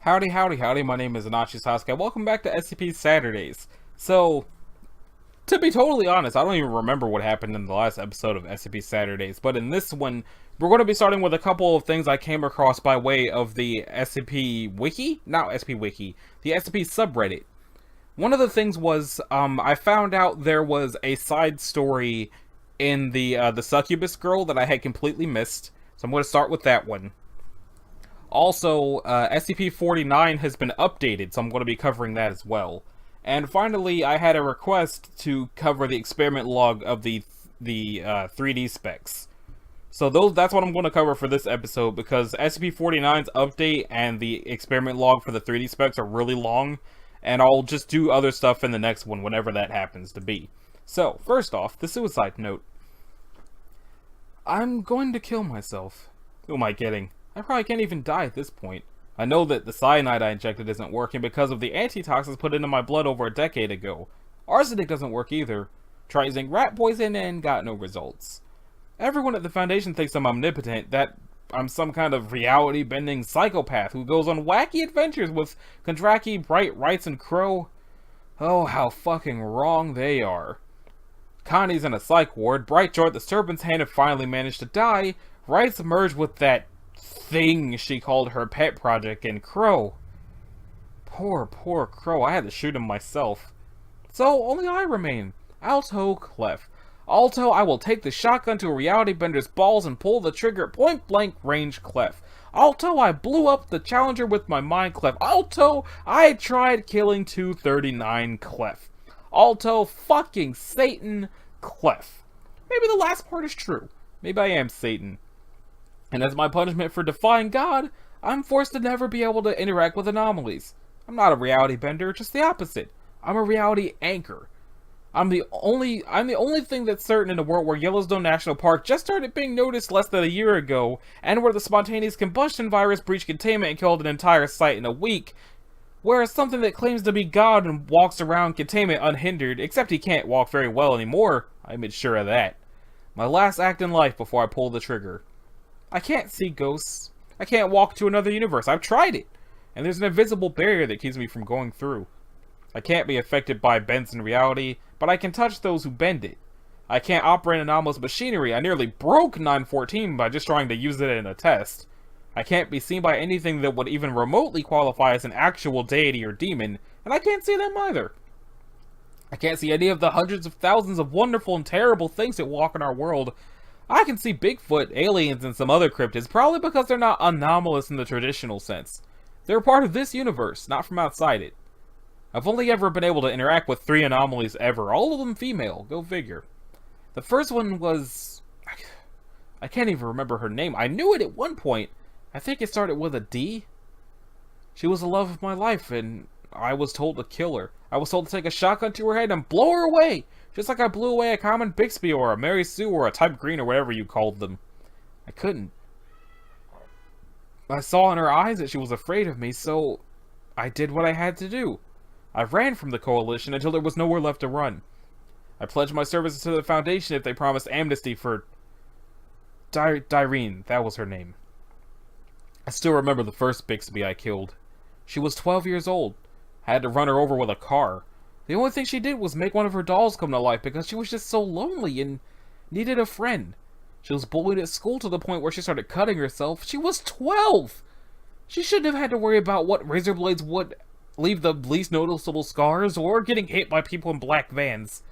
Howdy, howdy, howdy, my name is Anachi Sasuke. Welcome back to SCP Saturdays. So, to be totally honest, I don't even remember what happened in the last episode of SCP Saturdays, but in this one, we're going to be starting with a couple of things I came across by way of the SCP Wiki? Not SCP Wiki, the SCP subreddit. One of the things was, I found out there was a side story in the Succubus Girl that I had completely missed, so I'm going to start with that one. Also, SCP-49 has been updated, so I'm going to be covering that as well. And finally, I had a request to cover the experiment log of the 3D specs. So that's what I'm going to cover for this episode, because SCP-49's update and the experiment log for the 3D specs are really long, and I'll just do other stuff in the next one, whenever that happens to be. So, first off, the suicide note. I'm going to kill myself. Who am I kidding? I probably can't even die at this point. I know that the cyanide I injected isn't working because of the antitoxins put into my blood over a decade ago. Arsenic doesn't work either. Tried using rat poison and got no results. Everyone at the Foundation thinks I'm omnipotent, that I'm some kind of reality-bending psychopath who goes on wacky adventures with Kondraki, Bright, Wrights, and Crow. Oh, how fucking wrong they are. Connie's in a psych ward, Bright joined the Serpent's Hand and finally managed to die. Wrights merged with that thing she called her pet project, and Crow. Poor Crow, I had to shoot him myself. So, only I remain. Alto Clef. Alto, I will take the shotgun to a reality bender's balls and pull the trigger at point blank range, Clef. Alto, I blew up the Challenger with my mind, Clef. Alto, I tried killing 239, Clef. Alto, fucking Satan, Clef. Maybe the last part is true. Maybe I am Satan. And as my punishment for defying God, I'm forced to never be able to interact with anomalies. I'm not a reality bender, just the opposite. I'm a reality anchor. I'm the only thing that's certain in a world where Yellowstone National Park just started being noticed less than a year ago, and where the spontaneous combustion virus breached containment and killed an entire site in a week, whereas something that claims to be God and walks around containment unhindered, except he can't walk very well anymore, I made sure of that. My last act in life before I pull the trigger. I can't see ghosts. I can't walk to another universe. I've tried it. And there's an invisible barrier that keeps me from going through. I can't be affected by bends in reality, but I can touch those who bend it. I can't operate anomalous machinery. I nearly broke 914 by just trying to use it in a test. I can't be seen by anything that would even remotely qualify as an actual deity or demon, and I can't see them either. I can't see any of the hundreds of thousands of wonderful and terrible things that walk in our world. I can see Bigfoot, aliens, and some other cryptids, probably because they're not anomalous in the traditional sense. They're part of this universe, not from outside it. I've only ever been able to interact with 3 anomalies ever, all of them female, go figure. The first one was... I can't even remember her name. I knew it at one point. I think it started with a D. She was the love of my life, and I was told to kill her. I was told to take a shotgun to her head and blow her away! Just like I blew away a common Bixby or a Mary Sue or a Type Green or whatever you called them. I couldn't. I saw in her eyes that she was afraid of me, so I did what I had to do. I ran from the Coalition until there was nowhere left to run. I pledged my services to the Foundation if they promised amnesty for... Dyrene, that was her name. I still remember the first Bixby I killed. She was 12 years old. I had to run her over with a car. The only thing she did was make one of her dolls come to life because she was just so lonely and needed a friend. She was bullied at school to the point where she started cutting herself. She was 12! She shouldn't have had to worry about what razor blades would leave the least noticeable scars or getting hit by people in black vans.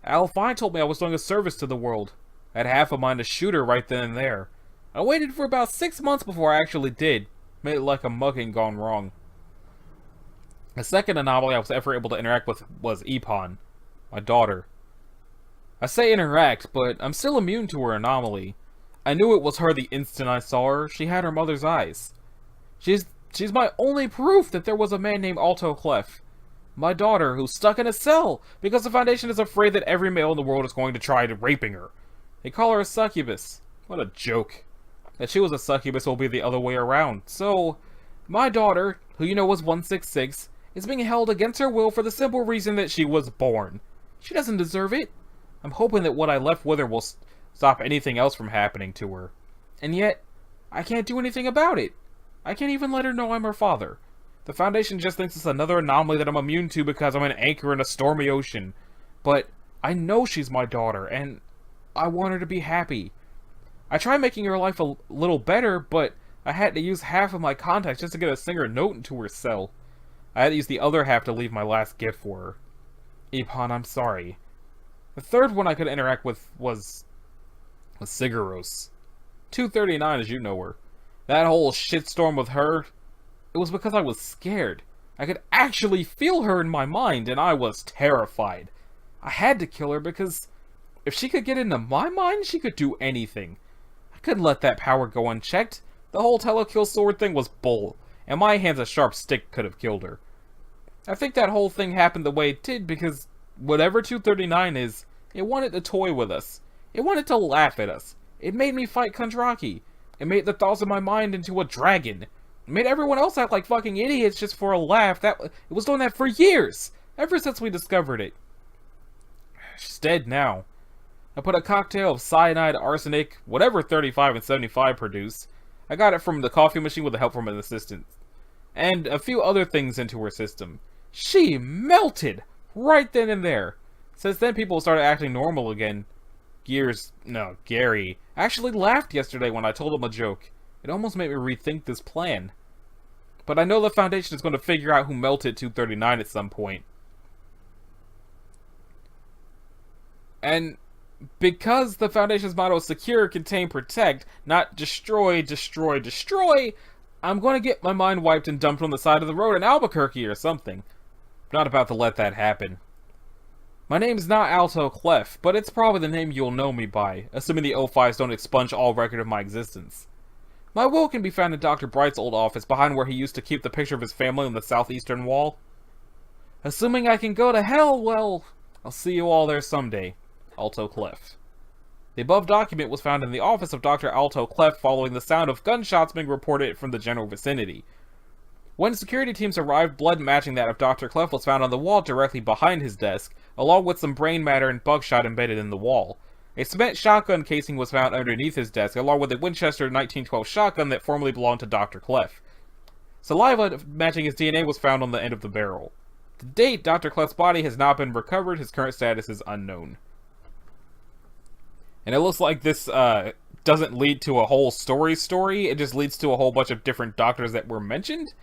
Alphine told me I was doing a service to the world. I had half a mind to shoot her right then and there. I waited for about 6 months before I actually did. Made it like a mugging gone wrong. The second anomaly I was ever able to interact with was Epon, my daughter. I say interact, but I'm still immune to her anomaly. I knew it was her the instant I saw her. She had her mother's eyes. She's my only proof that there was a man named Alto Clef. My daughter, who's stuck in a cell because the Foundation is afraid that every male in the world is going to try raping her. They call her a succubus. What a joke. That she was a succubus will be the other way around. So, my daughter, who you know was 166, is being held against her will for the simple reason that she was born. She doesn't deserve it. I'm hoping that what I left with her will stop anything else from happening to her. And yet, I can't do anything about it. I can't even let her know I'm her father. The Foundation just thinks it's another anomaly that I'm immune to because I'm an anchor in a stormy ocean. But I know she's my daughter, and I want her to be happy. I tried making her life a little better, but I had to use half of my contacts just to get a single note into her cell. I had to use the other half to leave my last gift for her. Ipan, I'm sorry. The third one I could interact with was Sigaros. 239, as you know her. That whole shitstorm with her, it was because I was scared. I could actually feel her in my mind, and I was terrified. I had to kill her because if she could get into my mind, she could do anything. I couldn't let that power go unchecked. The whole telekill sword thing was bull, and my hands a sharp stick could have killed her. I think that whole thing happened the way it did because whatever 239 is, it wanted to toy with us. It wanted to laugh at us. It made me fight Kandraki. It made the thoughts of my mind into a dragon. It made everyone else act like fucking idiots just for a laugh. It was doing that for years, ever since we discovered it. She's dead now. I put a cocktail of cyanide, arsenic, whatever 35 and 75 produce. I got it from the coffee machine with the help from an assistant. And a few other things into her system. She melted right then and there. Since then, people started acting normal again. Gary actually laughed yesterday when I told him a joke. It almost made me rethink this plan. But I know the Foundation is going to figure out who melted 239 at some point. And because the Foundation's motto is secure, contain, protect, not destroy, destroy, destroy, I'm going to get my mind wiped and dumped on the side of the road in Albuquerque or something. I'm not about to let that happen. My name's not Alto Clef, but it's probably the name you'll know me by, assuming the O5s don't expunge all record of my existence. My will can be found in Dr. Bright's old office, behind where he used to keep the picture of his family on the southeastern wall. Assuming I can go to hell, well, I'll see you all there someday. Alto Clef. The above document was found in the office of Dr. Alto Clef following the sound of gunshots being reported from the general vicinity. When security teams arrived, blood matching that of Dr. Clef was found on the wall directly behind his desk, along with some brain matter and buckshot embedded in the wall. A cement shotgun casing was found underneath his desk, along with a Winchester 1912 shotgun that formerly belonged to Dr. Clef. Saliva matching his DNA was found on the end of the barrel. To date, Dr. Clef's body has not been recovered. His current status is unknown. And it looks like this doesn't lead to a whole story. It just leads to a whole bunch of different doctors that were mentioned.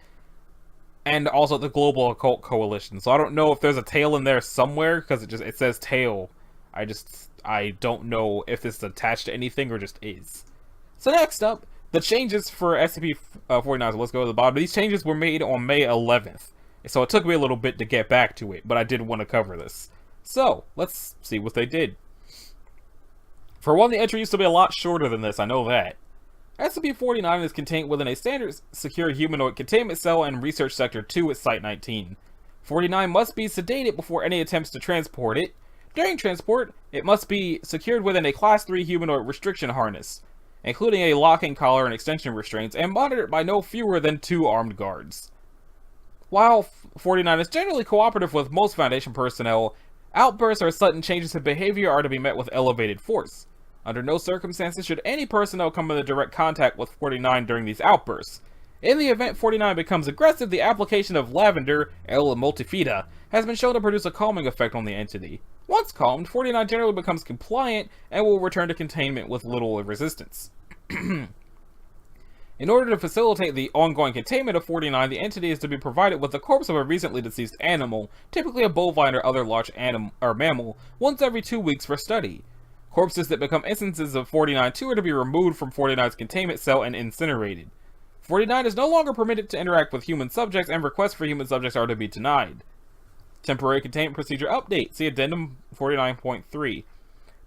And also the Global Occult Coalition. So I don't know if there's a tail in there somewhere, because it says tail. I don't know if this is attached to anything or just is. So next up, the changes for SCP-49. So let's go to the bottom. These changes were made on May 11th. So it took me a little bit to get back to it, but I did want to cover this. So, let's see what they did. For one, the entry used to be a lot shorter than this, I know that. SCP-49 is contained within a standard secure humanoid containment cell in Research Sector 2 at Site-19. 49 must be sedated before any attempts to transport it. During transport, it must be secured within a Class 3 humanoid restriction harness, including a locking collar and extension restraints, and monitored by no fewer than 2 armed guards. While 49 is generally cooperative with most Foundation personnel, outbursts or sudden changes in behavior are to be met with elevated force. Under no circumstances should any personnel come into direct contact with 49 during these outbursts. In the event 49 becomes aggressive, the application of lavender, L. multifida, has been shown to produce a calming effect on the entity. Once calmed, 49 generally becomes compliant and will return to containment with little resistance. In order to facilitate the ongoing containment of 49, the entity is to be provided with the corpse of a recently deceased animal, typically a bovine or other large mammal, once every 2 weeks for study. Corpses that become instances of 49-2 are to be removed from 49's containment cell and incinerated. 49 is no longer permitted to interact with human subjects, and requests for human subjects are to be denied. Temporary Containment Procedure Update. See Addendum 49.3.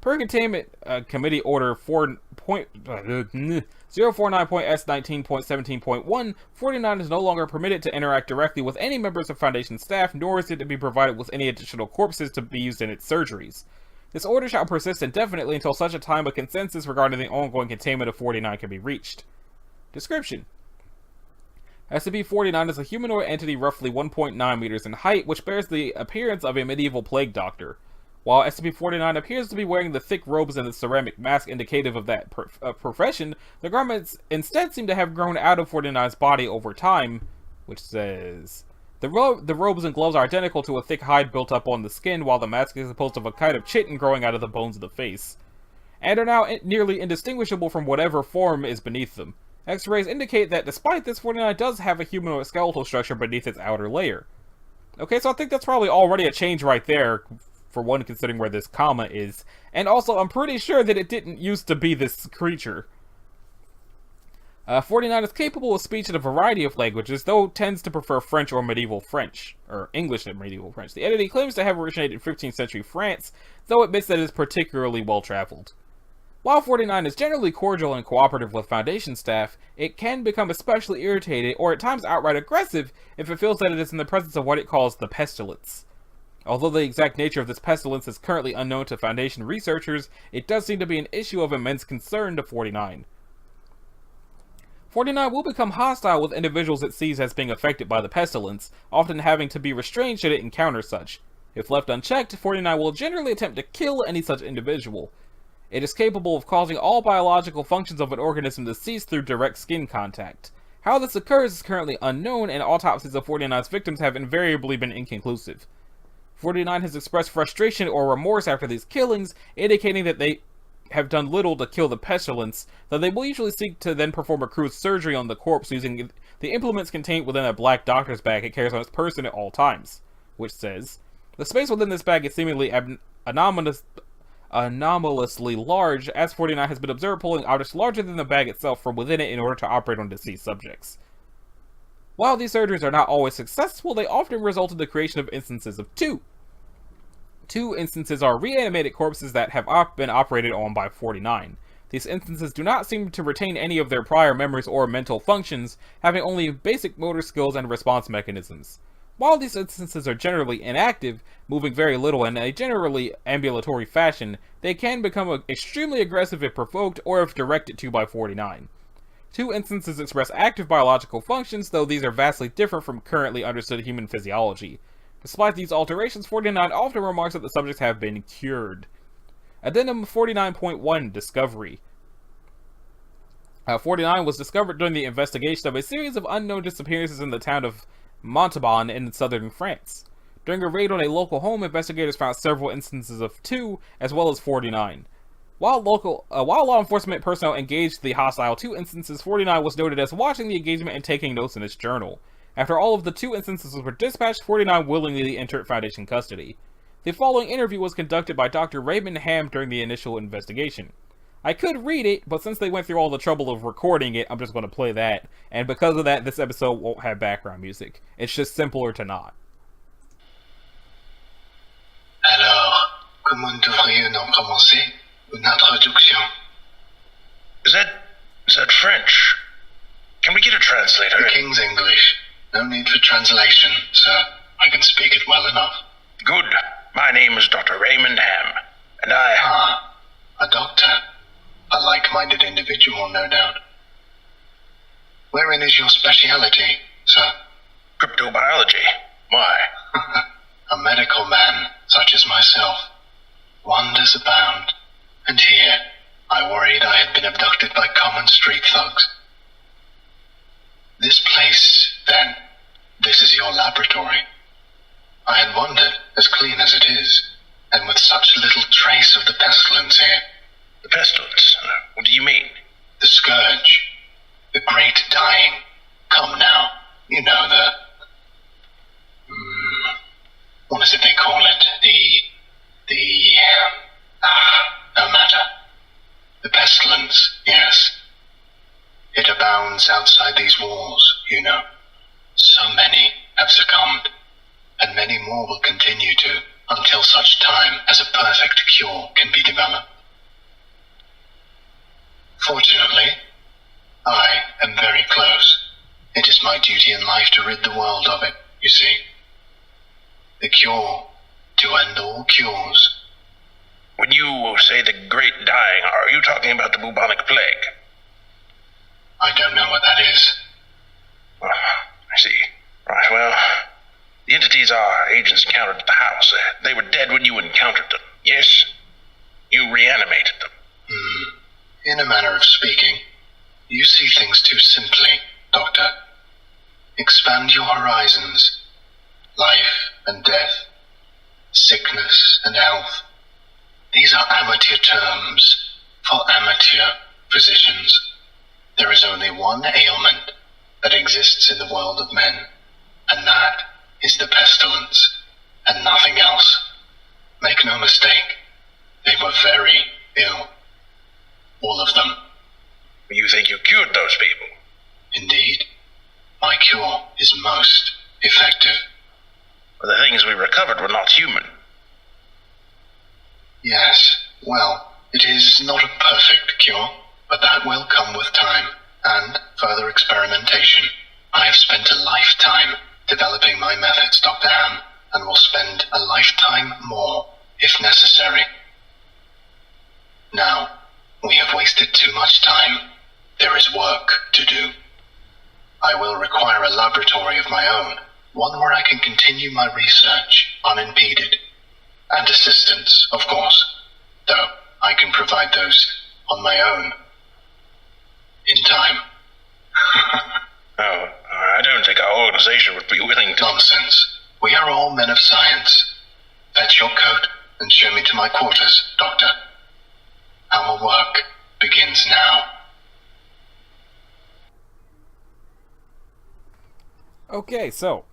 Per Containment Committee Order 049.S19.17.1, 49 is no longer permitted to interact directly with any members of Foundation staff, nor is it to be provided with any additional corpses to be used in its surgeries. This order shall persist indefinitely until such a time a consensus regarding the ongoing containment of 49 can be reached. Description: SCP-49 is a humanoid entity roughly 1.9 meters in height, which bears the appearance of a medieval plague doctor. While SCP-49 appears to be wearing the thick robes and the ceramic mask indicative of that profession, the garments instead seem to have grown out of 49's body over time, which says, the robes and gloves are identical to a thick hide built up on the skin, while the mask is composed of a kind of chitin growing out of the bones of the face, and are now nearly indistinguishable from whatever form is beneath them. X-rays indicate that despite this, 49 does have a humanoid skeletal structure beneath its outer layer. Okay, so I think that's probably already a change right there, for one, considering where this comma is. And also, I'm pretty sure that it didn't used to be this creature. 49 is capable of speech in a variety of languages, though tends to prefer French or medieval French, or English and medieval French. The entity claims to have originated in 15th century France, though admits that it is particularly well-traveled. While 49 is generally cordial and cooperative with Foundation staff, it can become especially irritated or at times outright aggressive if it feels that it is in the presence of what it calls the pestilence. Although the exact nature of this pestilence is currently unknown to Foundation researchers, it does seem to be an issue of immense concern to 49. 49 will become hostile with individuals it sees as being affected by the pestilence, often having to be restrained should it encounter such. If left unchecked, 49 will generally attempt to kill any such individual. It is capable of causing all biological functions of an organism to cease through direct skin contact. How this occurs is currently unknown, and autopsies of 49's victims have invariably been inconclusive. 49 has expressed frustration or remorse after these killings, indicating that they have done little to kill the pestilence, though they will usually seek to then perform a crude surgery on the corpse using the implements contained within a black doctor's bag it carries on its person at all times, which says, the space within this bag is seemingly anomalously large, as 49 has been observed pulling objects larger than the bag itself from within it in order to operate on deceased subjects. While these surgeries are not always successful, they often result in the creation of instances of two. Two instances are reanimated corpses that have been operated on by 49. These instances do not seem to retain any of their prior memories or mental functions, having only basic motor skills and response mechanisms. While these instances are generally inactive, moving very little in a generally ambulatory fashion, they can become extremely aggressive if provoked or if directed to by 49. Two instances express active biological functions, though these are vastly different from currently understood human physiology. Despite these alterations, 49 often remarks that the subjects have been cured. Addendum 49.1 Discovery. 49 was discovered during the investigation of a series of unknown disappearances in the town of Montauban in southern France. During a raid on a local home, investigators found several instances of 2, as well as 49. While law enforcement personnel engaged the hostile 2 instances, 49 was noted as watching the engagement and taking notes in his journal. After all of the 2 instances were dispatched, 49 willingly entered Foundation custody. The following interview was conducted by Dr. Raymond Ham during the initial investigation. I could read it, but since they went through all the trouble of recording it, I'm just going to play that, and because of that, this episode won't have background music. It's just simpler to not. Alors, comment devrions-nous commencer une introduction? Is that French? Can we get a translator? The King's English. No need for translation, sir. I can speak it well enough. Good. My name is Dr. Raymond Ham, and I... Ah, a doctor. A like-minded individual, no doubt. Wherein is your speciality, sir? Cryptobiology. Why? A medical man, such as myself. Wonders abound. And here, I worried I had been abducted by common street thugs. This place, then, this is your laboratory. I had wondered, as clean as it is, and with such little trace of the pestilence here. The pestilence? What do you mean? The scourge. The great dying. Come now, you know what is it they call it? No matter. The pestilence, yes. It abounds outside these walls, you know. So many have succumbed, and many more will continue to, until such time as a perfect cure can be developed. Fortunately, I am very close. It is my duty in life to rid the world of it, you see. The cure to end all cures. When you say the great dying, are you talking about the bubonic plague? I don't know what that is. I see. Right, well, the entities our agents encountered at the house, they were dead when you encountered them, yes? You reanimated them. In a manner of speaking, you see things too simply, Doctor. expand your horizons. Life and death, sickness and health. These are amateur terms for amateur physicians. There is only one ailment that exists in the world of men, and that is the pestilence, and nothing else. Make no mistake, they were very ill. All of them. You think you cured those people? Indeed. My cure is most effective. But the things we recovered were not human. Yes, well, it is not a perfect cure, but that will come with time, and further experimentation. I have spent a lifetime developing my methods, Dr. Ham, and will spend a lifetime more, if necessary. Now, we have wasted too much time. There is work to do. I will require a laboratory of my own, one where I can continue my research unimpeded. And assistance, of course, though I can provide those on my own. In time. Oh, I don't think our organization would be willing to... Nonsense. We are all men of science. Fetch your coat and show me to my quarters, Doctor. Our work begins now. Okay, so,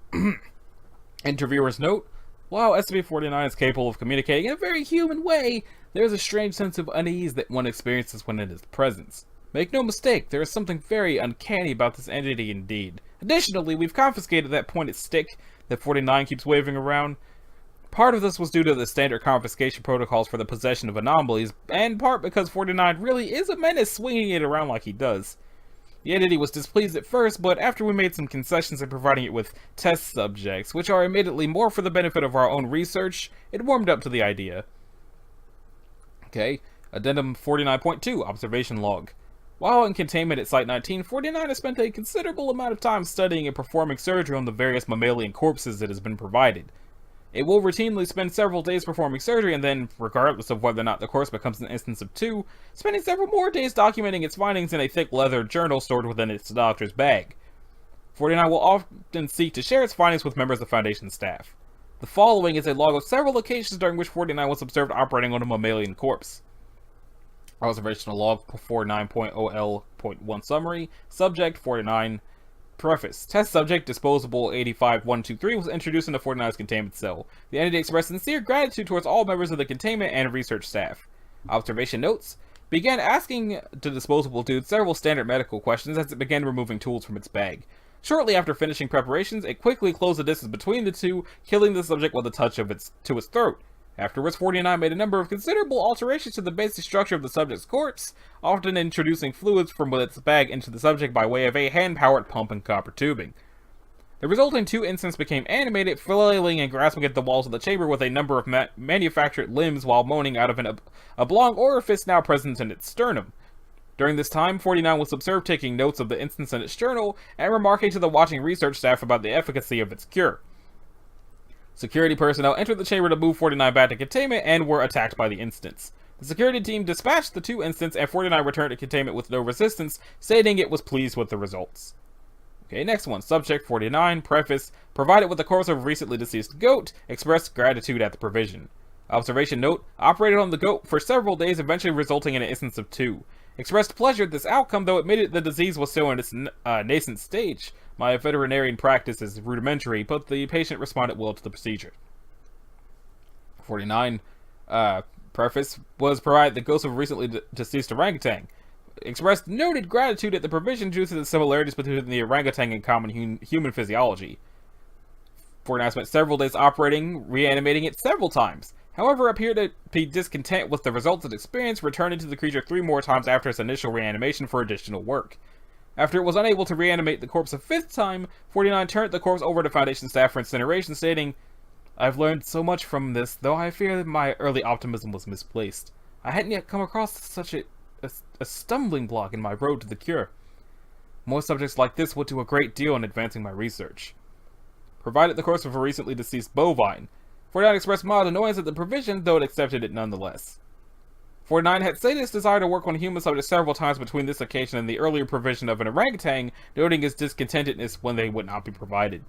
interviewer's note. While SCP-49 is capable of communicating in a very human way, there is a strange sense of unease that one experiences when in its presence. Make no mistake, there is something very uncanny about this entity indeed. Additionally, we've confiscated that pointed stick that 49 keeps waving around. Part of this was due to the standard confiscation protocols for the possession of anomalies, and part because 49 really is a menace swinging it around like he does. The entity was displeased at first, but after we made some concessions in providing it with test subjects, which are admittedly more for the benefit of our own research, it warmed up to the idea. Okay, Addendum 49.2, Observation Log. While in containment at Site-19, 49 has spent a considerable amount of time studying and performing surgery on the various mammalian corpses it has been provided. It will routinely spend several days performing surgery and then, regardless of whether or not the corpse becomes an instance of 2, spending several more days documenting its findings in a thick leather journal stored within its doctor's bag. 49 will often seek to share its findings with members of Foundation staff. The following is a log of several occasions during which 49 was observed operating on a mammalian corpse. Observational log 49.0L.1 summary. Subject 49. Preface. Test subject disposable 85123 was introduced into 49's containment cell. The entity expressed sincere gratitude towards all members of the containment and research staff. Observation notes. Began asking the disposable dude several standard medical questions as it began removing tools from its bag. Shortly after finishing preparations, it quickly closed the distance between the two, killing the subject with a touch of its throat. Afterwards, 49 made a number of considerable alterations to the basic structure of the subject's corpse, often introducing fluids from its bag into the subject by way of a hand-powered pump and copper tubing. The resulting 2 instances became animated, flailing and grasping at the walls of the chamber with a number of manufactured limbs while moaning out of an oblong orifice now present in its sternum. During this time, 49 was observed taking notes of the instance in its journal and remarking to the watching research staff about the efficacy of its cure. Security personnel entered the chamber to move 49 back to containment and were attacked by the instance. The security team dispatched the 2 instances and 49 returned to containment with no resistance, stating it was pleased with the results. Okay, next one. Subject 49, preface. Provided with the corpse of a recently deceased goat, expressed gratitude at the provision. Observation note. Operated on the goat for several days, eventually resulting in an instance of 2. Expressed pleasure at this outcome, though admitted the disease was still in its nascent stage. My veterinarian practice is rudimentary, but the patient responded well to the procedure. 49. Preface. Was provided the ghost of a recently deceased orangutan. Expressed noted gratitude at the provision due to the similarities between the orangutan and common human physiology. 49 spent several days operating, reanimating it several times. However, appeared to be discontent with the results it experienced, returning to the creature 3 more times after its initial reanimation for additional work. After it was unable to reanimate the corpse a 5th time, 49 turned the corpse over to Foundation staff for incineration, stating, "I've learned so much from this, though I fear that my early optimism was misplaced. I hadn't yet come across such a stumbling block in my road to the cure. More subjects like this would do a great deal in advancing my research." Provided the corpse of a recently deceased bovine. 49 expressed mild annoyance at the provision, though it accepted it nonetheless. 49 had stated his desire to work on human subjects several times between this occasion and the earlier provision of an orangutan, noting his discontentedness when they would not be provided.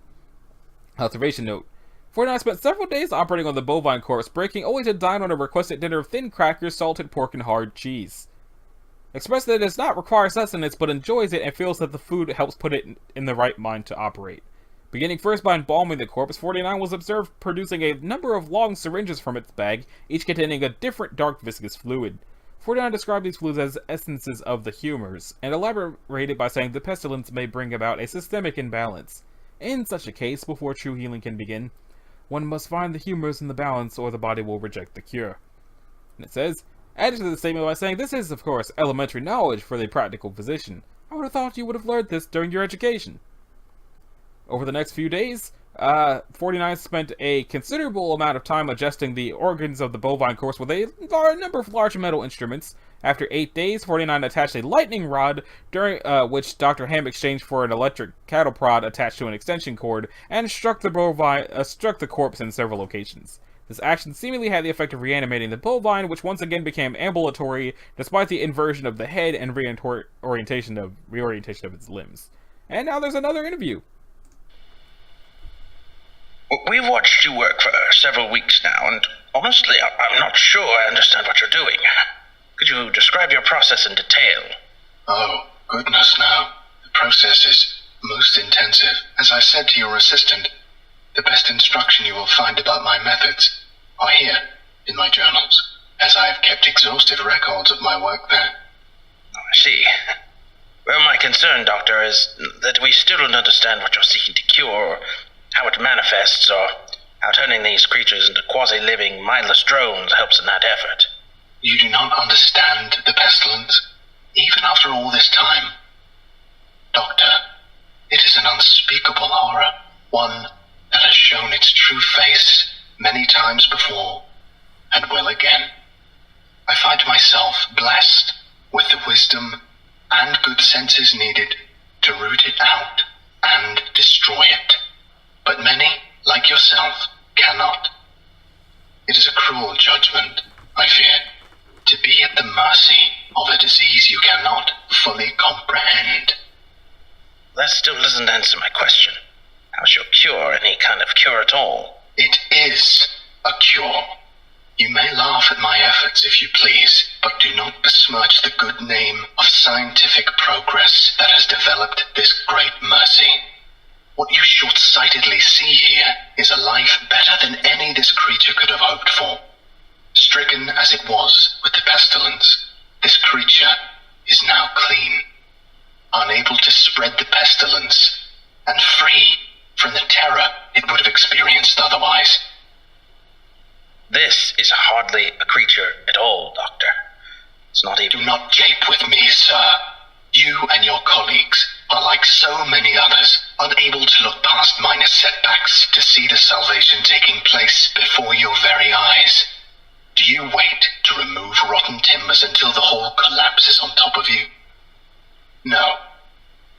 Observation note: 49 spent several days operating on the bovine corpse, breaking only to dine on a requested dinner of thin crackers, salted pork, and hard cheese. Expressed that it does not require sustenance but enjoys it and feels that the food helps put it in the right mind to operate. Beginning first by embalming the corpse, 49 was observed producing a number of long syringes from its bag, each containing a different dark viscous fluid. 49 described these fluids as essences of the humors, and elaborated by saying the pestilence may bring about a systemic imbalance. In such a case, before true healing can begin, one must find the humors in the balance or the body will reject the cure. And it says, added to the statement by saying, this is, of course, elementary knowledge for the practical physician. I would have thought you would have learned this during your education. Over the next few days, 49 spent a considerable amount of time adjusting the organs of the bovine corpse with a number of large metal instruments. After 8 days, 49 attached a lightning rod, during which Dr. Ham exchanged for an electric cattle prod attached to an extension cord, and struck the corpse in several locations. This action seemingly had the effect of reanimating the bovine, which once again became ambulatory, despite the inversion of the head and reorientation of its limbs. And now there's another interview. We've watched you work for several weeks now, and honestly, I'm not sure I understand what you're doing. Could you describe your process in detail? Oh, goodness no. The process is most intensive. As I said to your assistant, the best instruction you will find about my methods are here, in my journals, as I have kept exhaustive records of my work there. Oh, I see. Well, my concern, Doctor, is that we still don't understand what you're seeking to cure, or how it manifests, or how turning these creatures into quasi-living, mindless drones helps in that effort. You do not understand the pestilence, even after all this time. Doctor, it is an unspeakable horror, one that has shown its true face many times before, and will again. I find myself blessed with the wisdom and good senses needed to root it out and destroy it. But many, like yourself, cannot. It is a cruel judgment, I fear, to be at the mercy of a disease you cannot fully comprehend. That still doesn't answer my question. How's your cure any kind of cure at all? It is a cure. You may laugh at my efforts if you please, but do not besmirch the good name of scientific progress that has developed this great mercy. What you short-sightedly see here is a life better than any this creature could have hoped for. Stricken as it was with the pestilence, this creature is now clean, unable to spread the pestilence, and free from the terror it would have experienced otherwise. This is hardly a creature at all, Doctor. It's not even... Do not jape with me, sir. You and your colleagues are like so many others, unable to look past minor setbacks to see the salvation taking place before your very eyes. Do you wait to remove rotten timbers until the whole collapses on top of you? No.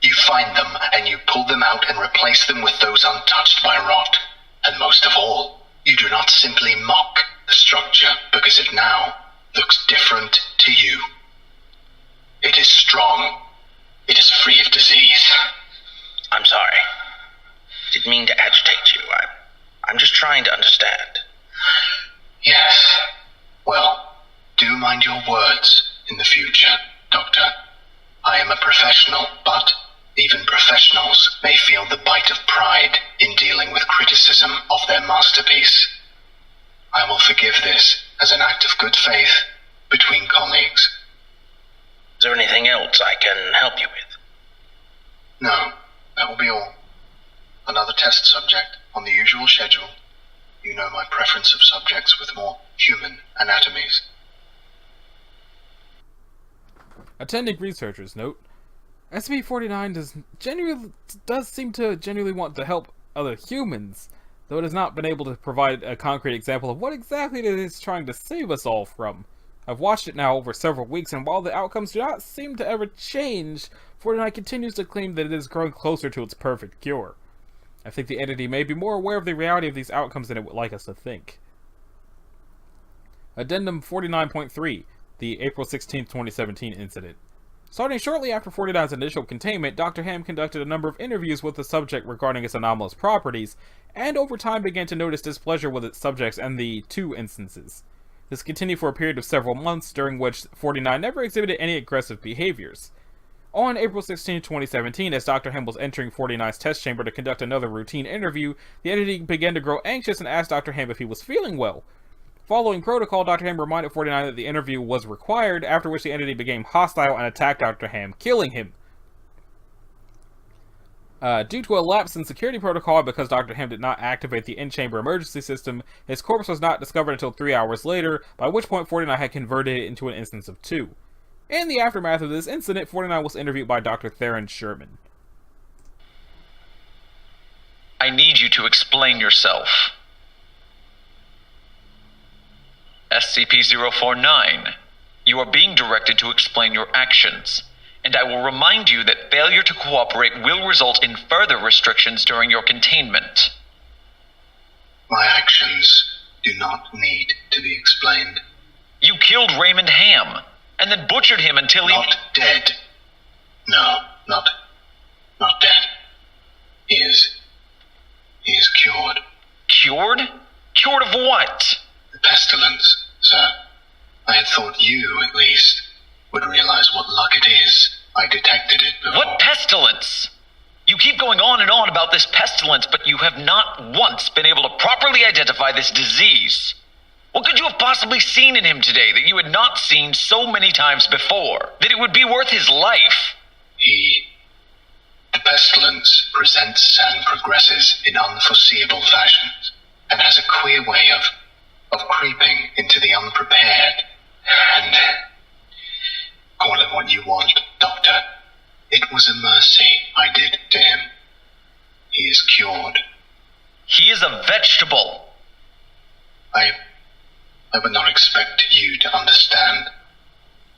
You find them and you pull them out and replace them with those untouched by rot. And most of all, you do not simply mock the structure because it now looks different to you. It is strong. It is free of disease. I'm sorry. Didn't mean to agitate you. I'm just trying to understand. Yes. Well, do mind your words in the future, Doctor. I am a professional, but even professionals may feel the bite of pride in dealing with criticism of their masterpiece. I will forgive this as an act of good faith between colleagues. Is there anything else I can help you with? No, that will be all. Another test subject on the usual schedule. You know my preference of subjects with more human anatomies. Attending researchers note: SCP-49 does seem to genuinely want to help other humans, though it has not been able to provide a concrete example of what exactly it is trying to save us all from. I've watched it now over several weeks, and while the outcomes do not seem to ever change, 49 continues to claim that it is growing closer to its perfect cure. I think the entity may be more aware of the reality of these outcomes than it would like us to think. Addendum 49.3. the April 16, 2017 incident. Starting shortly after 49's initial containment, Dr. Ham conducted a number of interviews with the subject regarding its anomalous properties, and over time began to notice displeasure with its subjects and the two instances. This continued for a period of several months, during which 49 never exhibited any aggressive behaviors. On April 16, 2017, as Dr. Ham was entering 49's test chamber to conduct another routine interview, the entity began to grow anxious and asked Dr. Ham if he was feeling well. Following protocol, Dr. Ham reminded 49 that the interview was required, after which the entity became hostile and attacked Dr. Ham, killing him. Due to a lapse in security protocol because Dr. Ham did not activate the in-chamber emergency system, his corpse was not discovered until 3 hours later, by which point 49 had converted it into an instance of 2. In the aftermath of this incident, 49 was interviewed by Dr. Theron Sherman. I need you to explain yourself. SCP-049, you are being directed to explain your actions, and I will remind you that failure to cooperate will result in further restrictions during your containment. My actions do not need to be explained. You killed Raymond Ham, and then butchered him until he... Not dead. No, not dead. He is cured. Cured? Cured of what? The pestilence, sir. I had thought you, at least, would realize what luck it is. I detected it before. What pestilence? You keep going on and on about this pestilence, but you have not once been able to properly identify this disease. What could you have possibly seen in him today that you had not seen so many times before, that it would be worth his life? The pestilence presents and progresses in unforeseeable fashions, and has a queer way of creeping into the unprepared. And call it what you want, Doctor. It was a mercy I did to him. He is cured. He is a vegetable. I would not expect you to understand.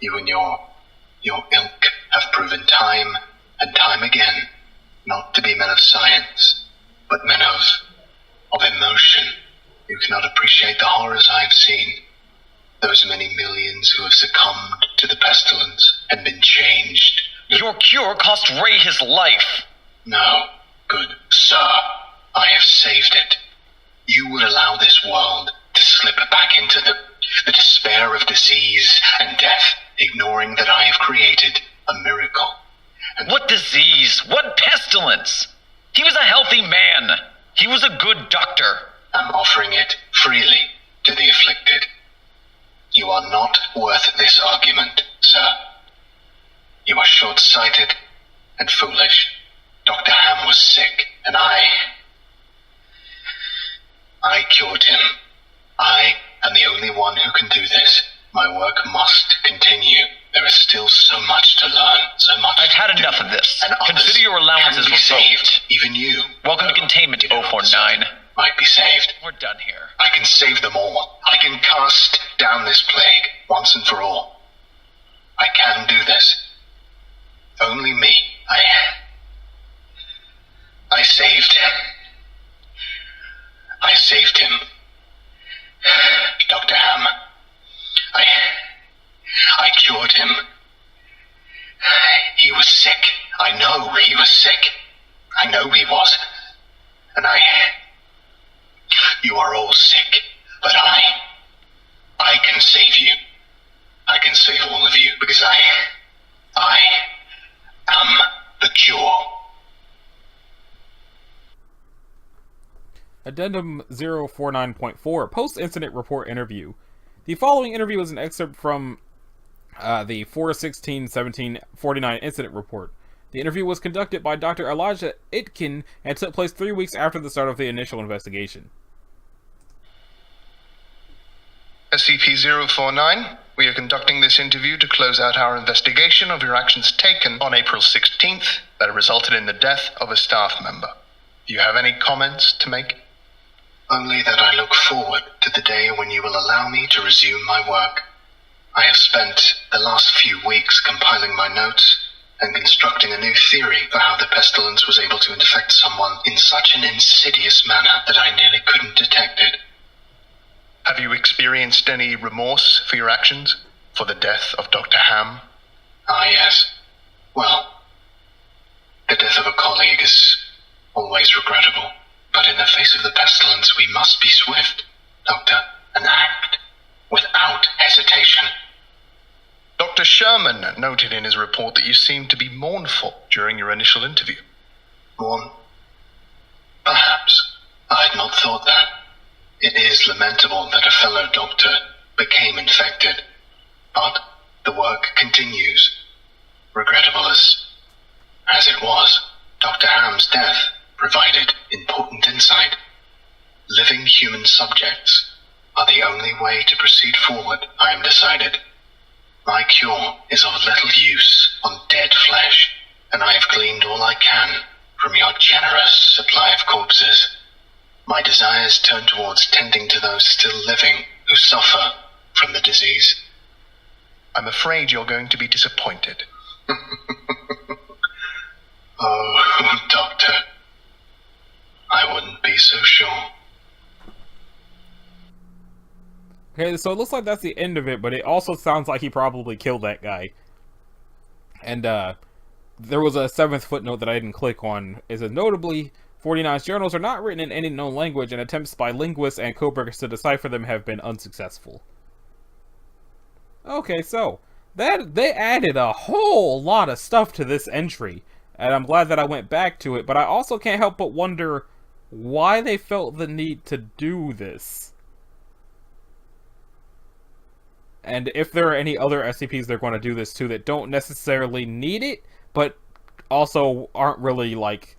You and your ilk have proven time and time again not to be men of science, but men of emotion. You cannot appreciate the horrors I have seen. Those many millions who have succumbed to the pestilence and been changed. Your cure cost Ray his life. No, good sir. I have saved it. You would allow this world to slip back into the despair of disease and death, ignoring that I have created a miracle. And what disease? What pestilence? He was a healthy man. He was a good doctor. I'm offering it freely to the afflicted. You are not worth this argument, sir. You are short-sighted and foolish. Dr. Ham was sick, and I cured him. I am the only one who can do this. My work must continue. There is still so much to learn, so much. I've had enough of this. And consider your allowances revoked. Saved, even you. Welcome to containment, 049. Might be saved. We're done here. I can save them all. I can cast down this plague once and for all. I can do this. Only me. I saved him. Dr. Ham. I cured him. He was sick. I know he was sick. I know he was. And you are all sick, but I can save you. I can save all of you, because I am the cure. Addendum 049.4, Post-Incident Report Interview. The following interview is an excerpt from the 4/16/17/49 Incident Report. The interview was conducted by Dr. Elijah Itkin and took place 3 weeks after the start of the initial investigation. SCP-049, we are conducting this interview to close out our investigation of your actions taken on April 16th that resulted in the death of a staff member. Do you have any comments to make? Only that I look forward to the day when you will allow me to resume my work. I have spent the last few weeks compiling my notes and constructing a new theory for how the pestilence was able to infect someone in such an insidious manner that I nearly couldn't detect it. Have you experienced any remorse for your actions? for the death of Dr. Ham? Ah, yes. Well, the death of a colleague is always regrettable. But in the face of the pestilence, we must be swift, Doctor, and act without hesitation. Dr. Sherman noted in his report that you seemed to be mournful during your initial interview. Mourn? Perhaps. I had not thought that. It is lamentable that a fellow doctor became infected. But the work continues. Regrettable as it was, Dr. Ham's death provided important insight. Living human subjects are the only way to proceed forward, I am decided. My cure is of little use on dead flesh, and I have gleaned all I can from your generous supply of corpses. My desires turn towards tending to those still living who suffer from the disease. I'm afraid you're going to be disappointed. Oh, Doctor, I wouldn't be so sure. Okay, so it looks like that's the end of it, but it also sounds like he probably killed that guy. And, there was a 7th footnote that I didn't click on. It says, notably, 49's journals are not written in any known language, and attempts by linguists and codebreakers to decipher them have been unsuccessful. Okay, so, they added a whole lot of stuff to this entry, and I'm glad that I went back to it, but I also can't help but wonder why they felt the need to do this. And if there are any other SCPs they're going to do this to that don't necessarily need it, but also aren't really like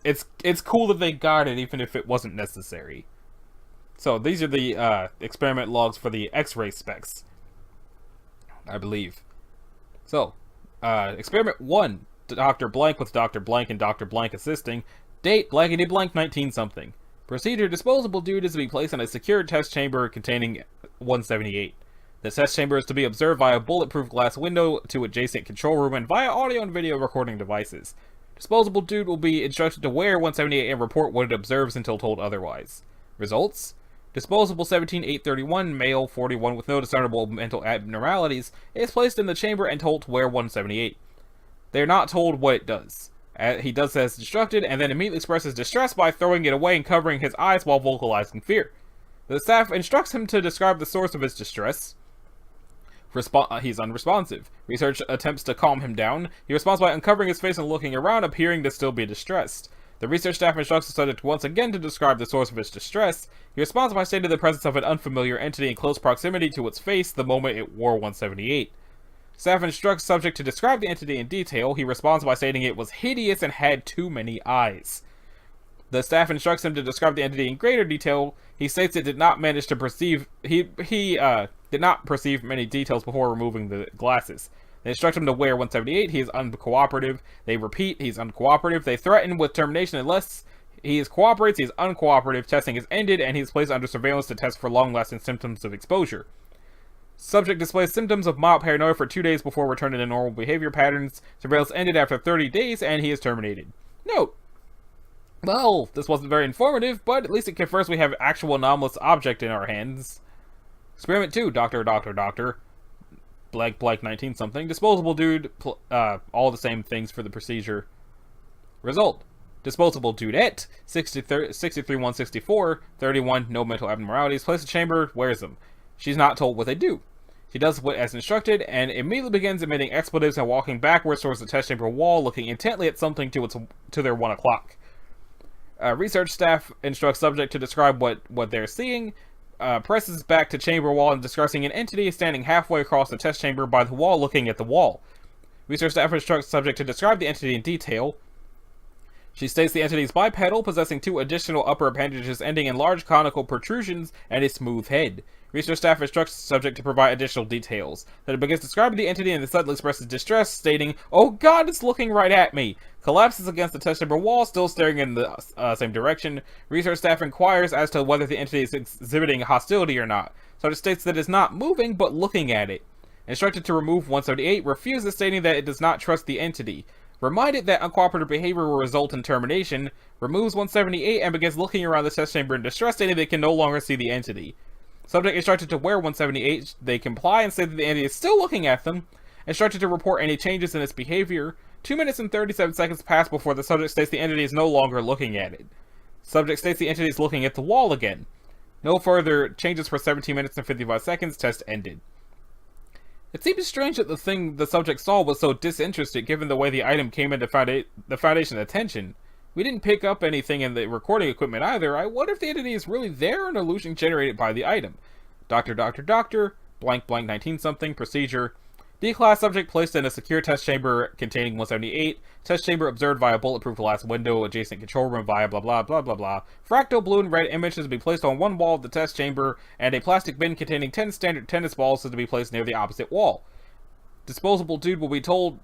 it's cool that they got it even if it wasn't necessary. So these are the experiment logs for the X-ray specs, I believe. So, experiment 1, Dr. Blank with Dr. Blank and Dr. Blank assisting. Date, blankety blank 19-something. Procedure, disposable dude is to be placed in a secure test chamber containing 178. The test chamber is to be observed via a bulletproof glass window to adjacent control room and via audio and video recording devices. Disposable dude will be instructed to wear 178 and report what it observes until told otherwise. Results? Disposable 17831, male, 41 with no discernible mental abnormalities, is placed in the chamber and told to wear 178. They are not told what it does. He does as instructed, and then immediately expresses distress by throwing it away and covering his eyes while vocalizing fear. The staff instructs him to describe the source of his distress. He's unresponsive. Research attempts to calm him down. He responds by uncovering his face and looking around, appearing to still be distressed. The research staff instructs the subject once again to describe the source of his distress. He responds by stating the presence of an unfamiliar entity in close proximity to its face the moment it wore 178. Staff instructs subject to describe the entity in detail. He responds by stating it was hideous and had too many eyes. The staff instructs him to describe the entity in greater detail. He states it did not manage to perceive. He did not perceive many details before removing the glasses. They instruct him to wear 178. He is uncooperative. They repeat, he's uncooperative. They threaten with termination unless he cooperates. He is uncooperative. Testing is ended, and he is placed under surveillance to test for long-lasting symptoms of exposure. Subject displays symptoms of mild paranoia for 2 days before returning to normal behavior patterns. Surveillance ended after 30 days, and he is terminated. Note: well, this wasn't very informative, but at least it confirms we have actual anomalous object in our hands. Experiment 2, Doctor, blank, 19-something. Disposable dude, all the same things for the procedure. Result: disposable dudette, 63-164, 31, no mental abnormalities, placed in chamber, wears them. She's not told what they do. She does what as instructed, and immediately begins emitting expletives and walking backwards towards the test chamber wall, looking intently at something to their 1 o'clock. Research staff instructs subject to describe what they're seeing, presses back to chamber wall and discussing an entity standing halfway across the test chamber by the wall looking at the wall. Research staff instructs subject to describe the entity in detail. She states the entity is bipedal, possessing 2 additional upper appendages ending in large conical protrusions and a smooth head. Research staff instructs the subject to provide additional details. Then it begins describing the entity and suddenly expresses distress, stating, "Oh God, it's looking right at me!" Collapses against the test chamber wall, still staring in the same direction. Research staff inquires as to whether the entity is exhibiting hostility or not. So it states that it's not moving, but looking at it. Instructed to remove 178, refuses, stating that it does not trust the entity. Reminded that uncooperative behavior will result in termination, removes 178 and begins looking around the test chamber in distress, stating they can no longer see the entity. Subject instructed to wear 178. They comply and say that the entity is still looking at them. Instructed to report any changes in its behavior. 2 minutes and 37 seconds pass before the subject states the entity is no longer looking at it. Subject states the entity is looking at the wall again. No further changes for 17 minutes and 55 seconds. Test ended. It seems strange that the thing the subject saw was so disinterested given the way the item came into the Foundation's attention. We didn't pick up anything in the recording equipment either. I wonder if the entity is really there or an illusion generated by the item. Doctor, blank 19-something, procedure. D-class subject placed in a secure test chamber containing 178. Test chamber observed via bulletproof glass window, adjacent control room via blah blah blah blah blah. Fractal blue and red images to be placed on one wall of the test chamber, and a plastic bin containing 10 standard tennis balls is to be placed near the opposite wall. Disposable dude will be told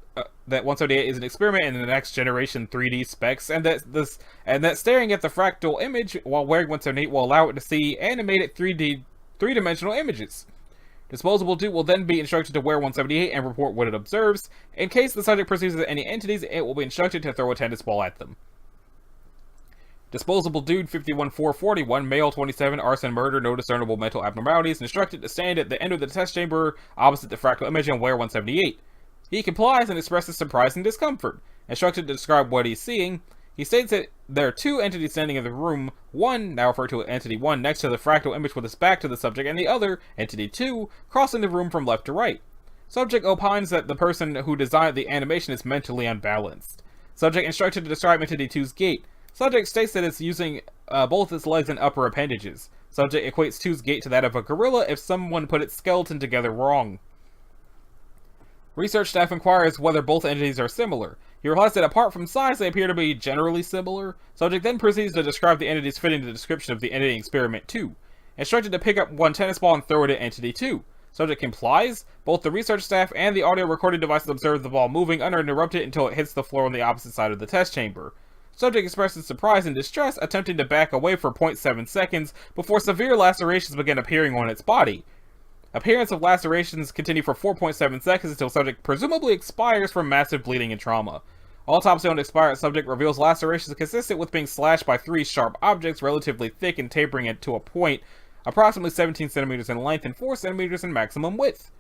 that 178 is an experiment in the next generation 3D specs, and that staring at the fractal image while wearing 178 will allow it to see animated three-dimensional images. Disposable dude will then be instructed to wear 178 and report what it observes. In case the subject perceives any entities, it will be instructed to throw a tennis ball at them. Disposable dude 51441, male 27, arson, murder, no discernible mental abnormalities, instructed to stand at the end of the test chamber opposite the fractal image and wear 178. He complies and expresses surprise and discomfort. Instructed to describe what he's seeing, he states that there are 2 entities standing in the room, one, now referred to as Entity 1, next to the fractal image with its back to the subject, and the other, Entity 2, crossing the room from left to right. Subject opines that the person who designed the animation is mentally unbalanced. Subject instructed to describe Entity 2's gait. Subject states that it's using both its legs and upper appendages. Subject equates 2's gait to that of a gorilla if someone put its skeleton together wrong. Research staff inquires whether both entities are similar. He replies that apart from size, they appear to be generally similar. Subject then proceeds to describe the entities fitting the description of the entity experiment 2. Instructed to pick up one tennis ball and throw it at entity 2. Subject complies. Both the research staff and the audio recording devices observe the ball moving uninterrupted until it hits the floor on the opposite side of the test chamber. Subject expresses surprise and distress, attempting to back away for 0.7 seconds before severe lacerations begin appearing on its body. Appearance of lacerations continue for 4.7 seconds until subject presumably expires from massive bleeding and trauma. Autopsy on expired subject reveals lacerations consistent with being slashed by 3 sharp objects relatively thick and tapering it to a point approximately 17 centimeters in length and 4 centimeters in maximum width.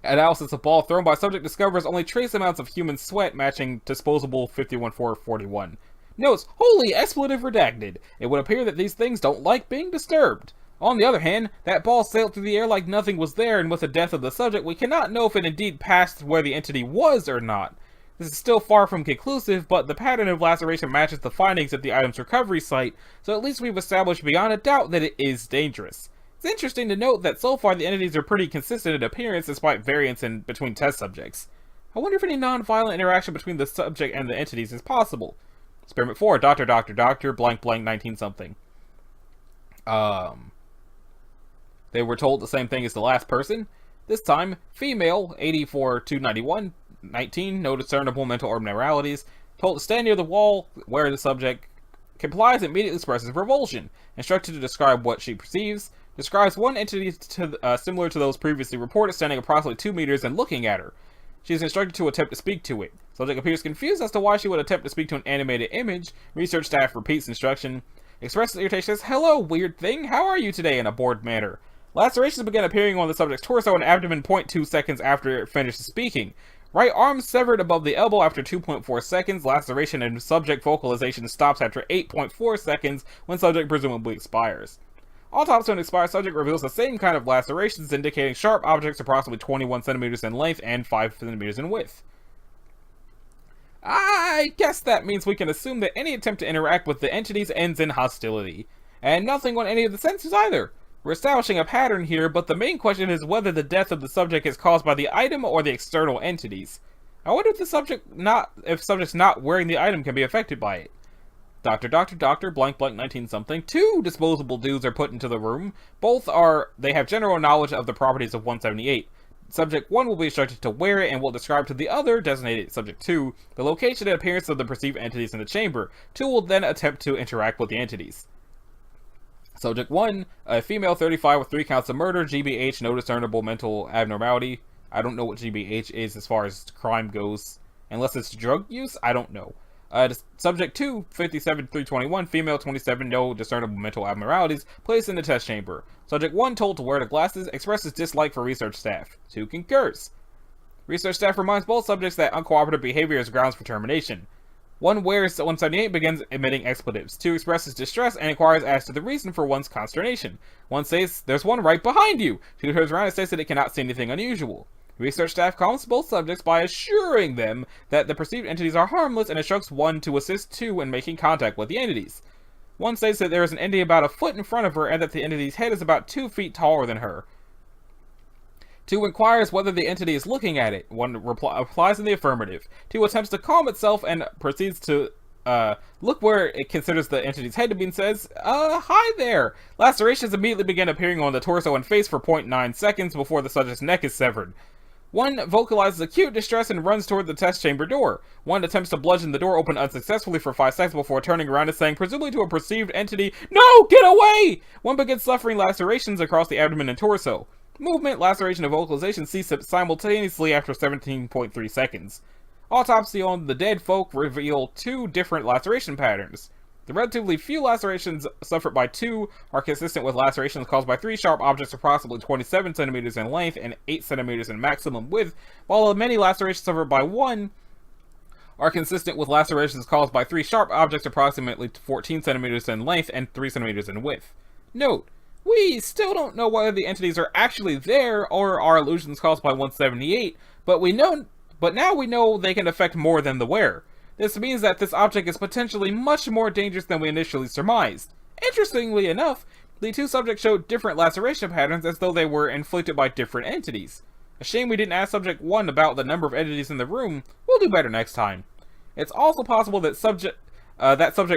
Analysis of ball thrown by subject discovers only trace amounts of human sweat matching disposable 51441. Notes, holy expletive redacted. It would appear that these things don't like being disturbed. On the other hand, that ball sailed through the air like nothing was there, and with the death of the subject, we cannot know if it indeed passed where the entity was or not. This is still far from conclusive, but the pattern of laceration matches the findings at the item's recovery site, so at least we've established beyond a doubt that it is dangerous. It's interesting to note that so far the entities are pretty consistent in appearance despite variance in between test subjects. I wonder if any non-violent interaction between the subject and the entities is possible. Experiment 4, Doctor, blank 19-something. They were told the same thing as the last person. This time, female, 84-291, 19, no discernible mental abnormalities, told to stand near the wall where the subject complies and immediately expresses revulsion. Instructed to describe what she perceives, describes one entity similar to those previously reported standing approximately 2 meters and looking at her. She is instructed to attempt to speak to it. Subject appears confused as to why she would attempt to speak to an animated image. Research staff repeats instruction, expresses irritation, says, "Hello, weird thing, how are you today?" in a bored manner. Lacerations began appearing on the subject's torso and abdomen 0.2 seconds after it finished speaking. Right arm severed above the elbow after 2.4 seconds. Laceration and subject vocalization stops after 8.4 seconds when subject presumably expires. Autopsy on expired subject reveals the same kind of lacerations, indicating sharp objects approximately 21 centimeters in length and 5 centimeters in width. I guess that means we can assume that any attempt to interact with the entities ends in hostility. And nothing on any of the sensors either. We're establishing a pattern here, but the main question is whether the death of the subject is caused by the item or the external entities. I wonder if subjects not wearing the item can be affected by it. Doctor, blank 19-something. 2 disposable dudes are put into the room. They have general knowledge of the properties of 178. Subject 1 will be instructed to wear it and will describe to the other, designated Subject 2, the location and appearance of the perceived entities in the chamber. 2 will then attempt to interact with the entities. Subject 1, a female 35 with 3 counts of murder, GBH, no discernible mental abnormality. I don't know what GBH is as far as crime goes. Unless it's drug use, I don't know. Subject 2, 57-321, female, 27, no discernible mental abnormalities, placed in the test chamber. Subject 1, told to wear the glasses, expresses dislike for research staff. 2, concurs. Research staff reminds both subjects that uncooperative behavior is grounds for termination. 1 wears 178, begins emitting expletives. 2 expresses distress and inquires as to the reason for 1's consternation. 1 says, "There's one right behind you." 2 turns around and says that it cannot see anything unusual. Research staff calms both subjects by assuring them that the perceived entities are harmless and instructs 1 to assist 2 in making contact with the entities. 1 states that there is an entity about a foot in front of her and that the entity's head is about 2 feet taller than her. 2 inquires whether the entity is looking at it. 1 replies in the affirmative. 2 attempts to calm itself and proceeds to look where it considers the entity's head to be and says, hi there! Lacerations immediately begin appearing on the torso and face for 0.9 seconds before the subject's neck is severed. 1 vocalizes acute distress and runs toward the test chamber door. 1 attempts to bludgeon the door open unsuccessfully for 5 seconds before turning around and saying, presumably to a perceived entity, "No! Get away!" 1 begins suffering lacerations across the abdomen and torso. Movement, laceration, and vocalization cease simultaneously after 17.3 seconds. Autopsy on the dead folk reveal 2 different laceration patterns. The relatively few lacerations suffered by 2 are consistent with lacerations caused by 3 sharp objects approximately 27 centimeters in length and 8 centimeters in maximum width, while the many lacerations suffered by 1 are consistent with lacerations caused by 3 sharp objects approximately 14 centimeters in length and 3 centimeters in width. Note, we still don't know whether the entities are actually there or are illusions caused by 178, but now we know they can affect more than the wearer. This means that this object is potentially much more dangerous than we initially surmised. Interestingly enough, the 2 subjects showed different laceration patterns as though they were inflicted by different entities. A shame we didn't ask subject 1 about the number of entities in the room. We'll do better next time. It's also possible that subject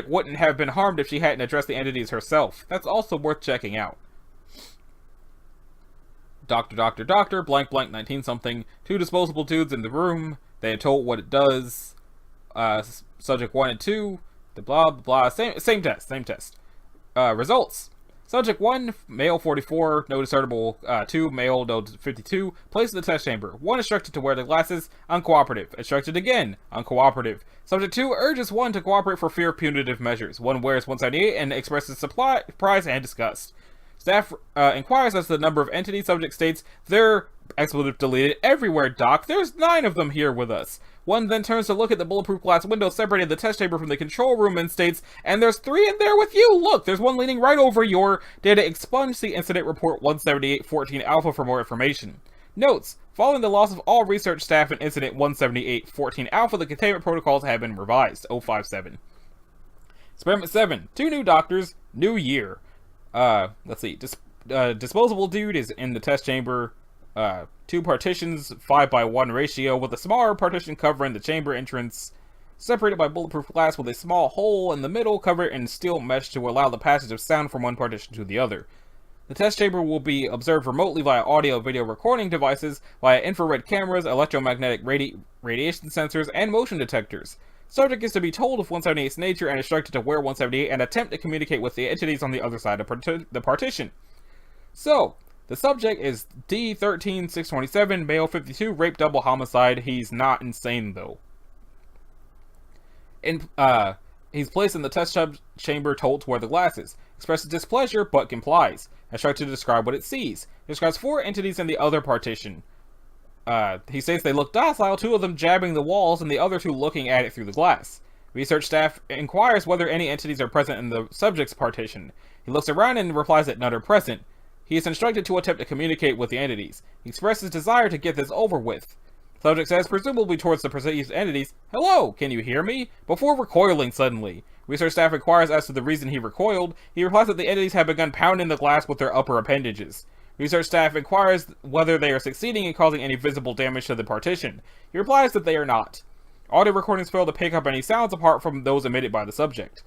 wouldn't have been harmed if she hadn't addressed the entities herself. That's also worth checking out. Doctor, blank, 19-something. 2 disposable dudes in the room. They are told what it does. Subject 1 and 2, the blah blah, same test. Results. Subject 1, male 44, no discernible, 2, male, no 52, placed in the test chamber. 1 instructed to wear the glasses, uncooperative. Instructed again, uncooperative. Subject 2 urges 1 to cooperate for fear of punitive measures. 1 wears 178 and expresses surprise and disgust. Staff inquires as to the number of entities. Subject states, "They're expletive deleted everywhere, Doc. There's 9 of them here with us." 1 then turns to look at the bulletproof glass window separating the test chamber from the control room and states, "And there's 3 in there with you! Look, there's 1 leaning right over your data. Expunge the incident report 178-14 Alpha for more information." Notes: following the loss of all research staff in incident 178-14 Alpha, the containment protocols have been revised. 057. Experiment 7. 2 new doctors, new year. Let's see. Disposable dude is in the test chamber. 2 partitions, 5:1 ratio, with a smaller partition covering the chamber entrance, separated by bulletproof glass with a small hole in the middle, covered in steel mesh to allow the passage of sound from one partition to the other. The test chamber will be observed remotely via audio-video recording devices, via infrared cameras, electromagnetic radiation sensors, and motion detectors. Subject is to be told of 178's nature and instructed to wear 178 and attempt to communicate with the entities on the other side of the partition. So, the subject is D13627, male 52, rape double homicide. He's not insane though. He's placed in the test chamber, told to wear the glasses. Expresses displeasure but complies. Instructed to describe what it sees. Describes 4 entities in the other partition. He says they look docile, 2 of them jabbing the walls and the other 2 looking at it through the glass. Research staff inquires whether any entities are present in the subject's partition. He looks around and replies that none are present. He is instructed to attempt to communicate with the entities. He expresses desire to get this over with. Subject says, presumably towards the perceived entities, "Hello, can you hear me?" before recoiling suddenly. Research staff inquires as to the reason he recoiled. He replies that the entities have begun pounding the glass with their upper appendages. Research staff inquires whether they are succeeding in causing any visible damage to the partition. He replies that they are not. Audio recordings fail to pick up any sounds apart from those emitted by the subject.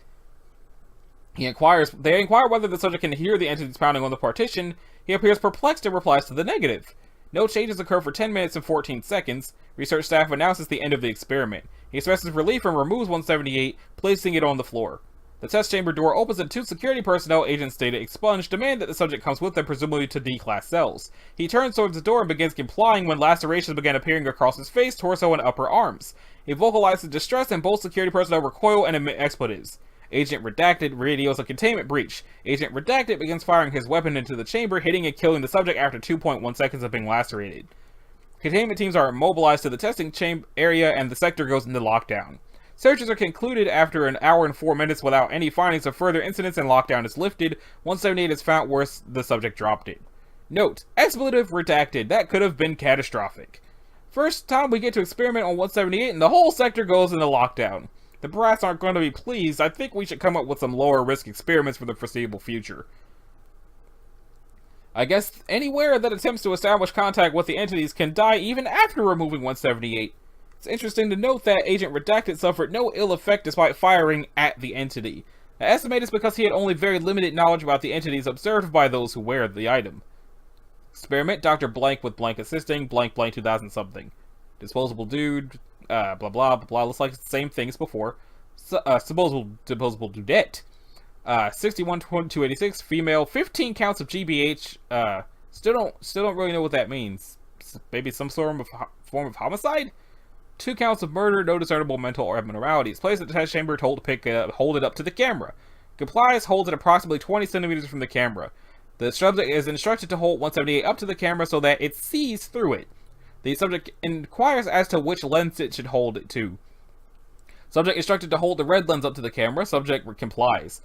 They inquire whether the subject can hear the entities pounding on the partition. He appears perplexed and replies to the negative. No changes occur for 10 minutes and 14 seconds. Research staff announces the end of the experiment. He expresses relief and removes 178, placing it on the floor. The test chamber door opens and 2 security personnel, agents stated expunged, demand that the subject comes with them, presumably to D-class cells. He turns towards the door and begins complying when lacerations began appearing across his face, torso, and upper arms. He vocalizes distress and both security personnel recoil and emit expletives. Agent Redacted radios a containment breach. Agent Redacted begins firing his weapon into the chamber, hitting and killing the subject after 2.1 seconds of being lacerated. Containment teams are mobilized to the testing chamber area and the sector goes into lockdown. Searches are concluded after an hour and 4 minutes without any findings of further incidents and lockdown is lifted. 178 is found where the subject dropped it. Note, expletive redacted. That could have been catastrophic. First time we get to experiment on 178 and the whole sector goes into lockdown. The brats aren't going to be pleased. I think we should come up with some lower risk experiments for the foreseeable future. I guess anywhere that attempts to establish contact with the entities can die even after removing 178. It's interesting to note that Agent Redacted suffered no ill effect despite firing at the entity. I estimate it's because he had only very limited knowledge about the entities observed by those who wear the item. Experiment, Dr. Blank with Blank assisting, blank 2000 something. Disposable dude, blah blah blah, looks like it's the same thing as before. Disposable dudette. 61-286, female, 15 counts of GBH, still don't really know what that means. Maybe some form of homicide? 2 counts of murder, no discernible mental abnormalities. Placed at the test chamber, told to pick it up, hold it up to the camera. Complies, holds it approximately 20 centimeters from the camera. The subject is instructed to hold 178 up to the camera so that it sees through it. The subject inquires as to which lens it should hold it to. Subject instructed to hold the red lens up to the camera. Subject complies.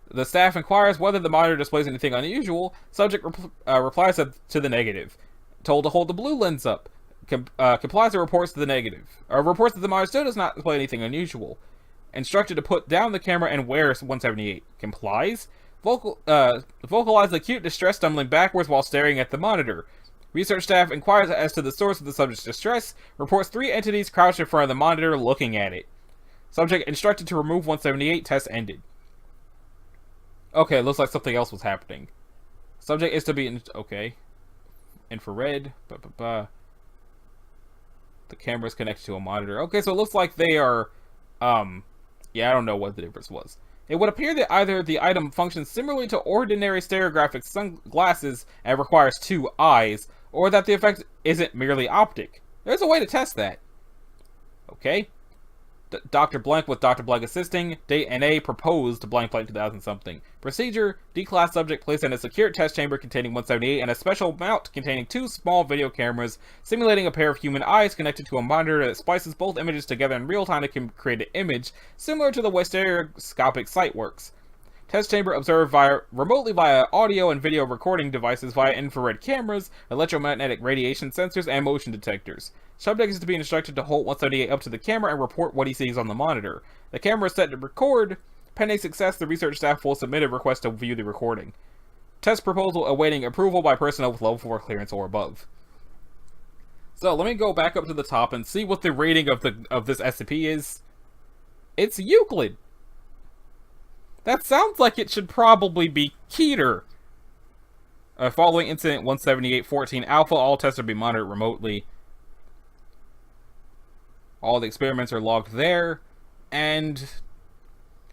The staff inquires whether the monitor displays anything unusual. Subject replies to the negative. Told to hold the blue lens up. Complies and reports to the negative. Reports that the monitor still does not display anything unusual. Instructed to put down the camera and wear 178. Complies. Vocalize acute distress, stumbling backwards while staring at the monitor. Research staff inquires as to the source of the subject's distress. Reports 3 entities crouched in front of the monitor looking at it. Subject instructed to remove 178. Test ended. Okay, looks like something else was happening. Subject is to be okay. Infrared. The camera is connected to a monitor. Okay, so it looks like they are, yeah, I don't know what the difference was. It would appear that either the item functions similarly to ordinary stereographic sunglasses and requires 2 eyes, or that the effect isn't merely optic. There's a way to test that. Okay. Dr. Blank with Dr. Blank assisting. Date NA proposed blank 2000 something. Procedure: D-class subject placed in a secure test chamber containing 178 and a special mount containing 2 small video cameras simulating a pair of human eyes connected to a monitor that splices both images together in real time to create an image similar to the way stereoscopic sight works. Test chamber observed remotely via audio and video recording devices via infrared cameras, electromagnetic radiation sensors, and motion detectors. Subject is to be instructed to hold 178 up to the camera and report what he sees on the monitor. The camera is set to record. Pending success, the research staff will submit a request to view the recording. Test proposal awaiting approval by personnel with level 4 clearance or above. So let me go back up to the top and see what the rating of this SCP is. It's Euclid. That sounds like it should probably be Keter. Following incident 178-14 Alpha, all tests are being monitored remotely. All the experiments are logged there, and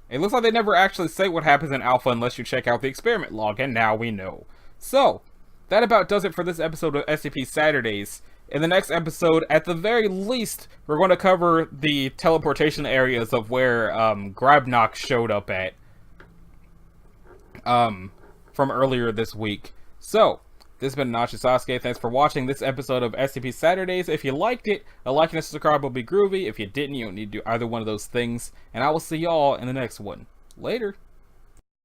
it looks like they never actually say what happens in Alpha unless you check out the experiment log, and now we know. So, that about does it for this episode of SCP Saturdays. In the next episode, at the very least, we're going to cover the teleportation areas of where Grabnock showed up at from earlier this week. So, this has been Nachi Sasuke. Thanks for watching this episode of SCP Saturdays. If you liked it, a like and a subscribe would be groovy. If you didn't, you don't need to do either one of those things. And I will see y'all in the next one. Later.